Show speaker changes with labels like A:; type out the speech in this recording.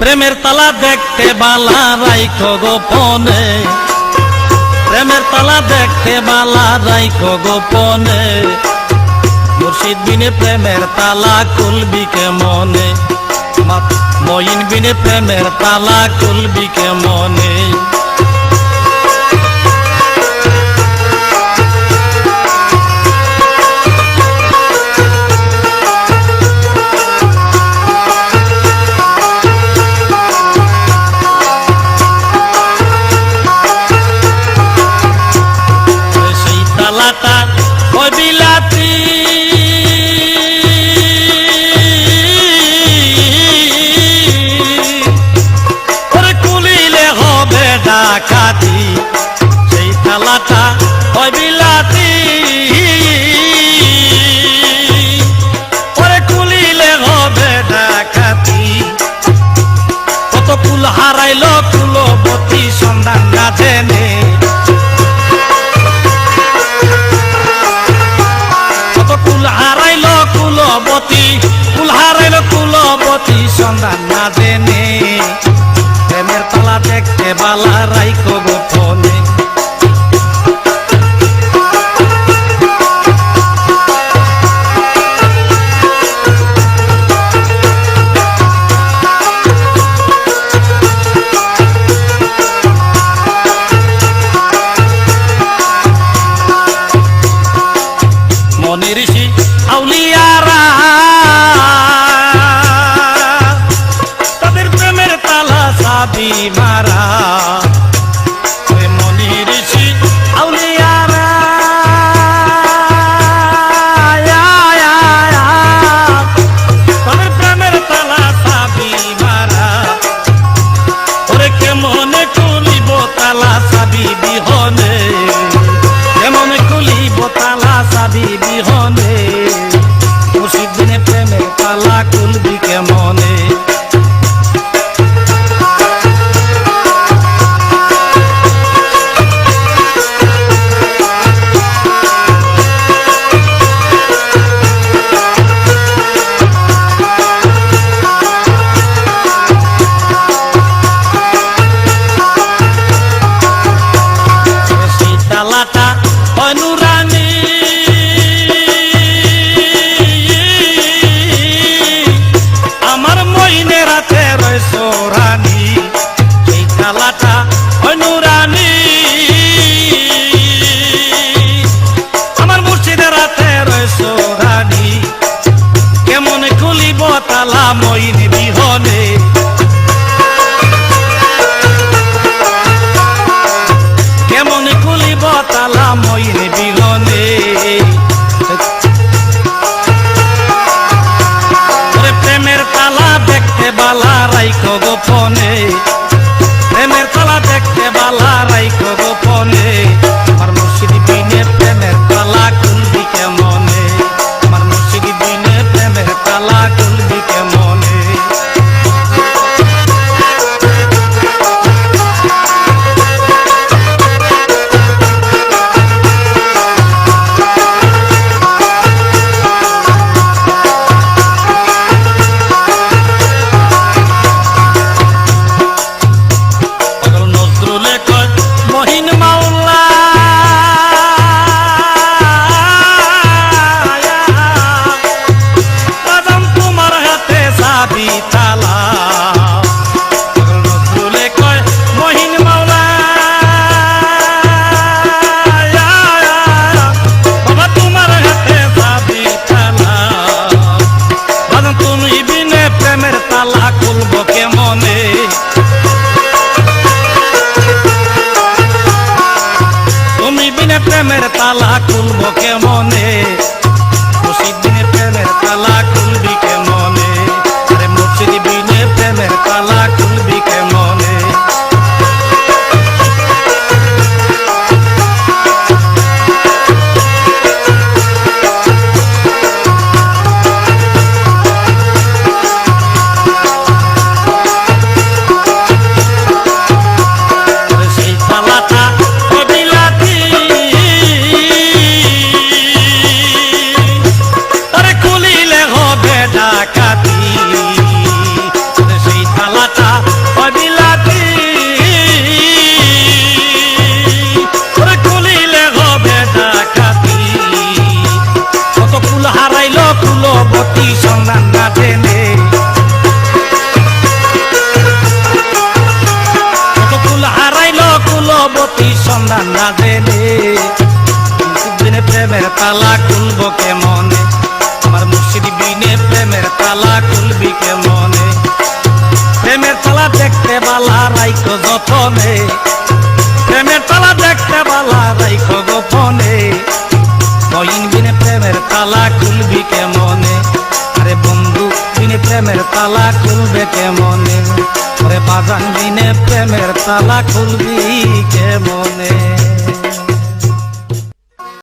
A: প্রেমের তালা দেখতে বালা রাইখো গোপনে, প্রেমের তালা দেখতে বালা রাইখো গোপনে, মুর্শিদ বিনে প্রেমের তালা খুলবি কেমনে, মঈন বিনে প্রেমের তালা খুলবি কেমনে। ডাকাতি সেই তালাটা হয় বিলাতি, ওরে খুলিলে হবে ডাকাতি। কত কুল হারাইল কুলবতী সন্ধান না জেনে, কত কুল হারাইল কুলবতী, কুল হারাইল কুলবতী সন্ধান না জেনে, প্রেমের তালা দেখতে বালা রাইখো গোপনে। মনি ঋষি আউলিয়ারা তাদের প্রেমের তালা চাবি মারা, মনি ঋষি আউলিয়ারা তাদের প্রেমের তালা চাবি মারা, ওরে কেমনে খুলিব তালা চাবি বিহনে, কেমনে খুলিব তালা চাবি বিহনে, মুর্শিদ বিনে প্রেমের তালা খুলবি কেমনে। তালা মঈন বিহনে, কেমনে খুলিব তালা মঈন বিহনে, প্রেমের তালা দেখতে বালা রাইখো গোপনে, প্রেমের তালা দেখতে বালা রাইখো গোপনে, আমার মুর্শিদ বিনে প্রেমের তালা খুলবি কেমনে, আমার মুর্শিদ বিনে প্রেমের তালা খুলবি কেমনে। নজরুলে কয় মহিন মাওলা তোমার হাতে চাবি তালা, নজরুলে কয় মহিন মাওলা বাবা তোমার হাতে চাবি তালা, তুমি বিনে প্রেমের তালা খুলব কেমনে, তুমি বিনে প্রেমের তালা খুলব কেমনে, মুর্শিদ বিনে প্রেমের তালা খুলবি কেমনে, আরে মুর্শিদ বিনে প্রেমের তালা খুলবি কেমনে। সেই তালাটা বিলাতি সন্ধান না জেনে বিনে প্রেমের তালা খুলবো কেমনে আমার মুর্শিদ বিনে প্রেমের তালা খুলবি কেমনে প্রেমের তালা দেখতে বালা রাইখো যতনে প্রেমের তালা দেখতে বালা রাইখো গোপনে কইন বিনে প্রেমের তালা খুলবি কেমনে আরে বন্ধু বিনে প্রেমের তালা খুলবে কেমনে ওরে বাজান বিনে প্রেমের তালা খুলবি কেমনে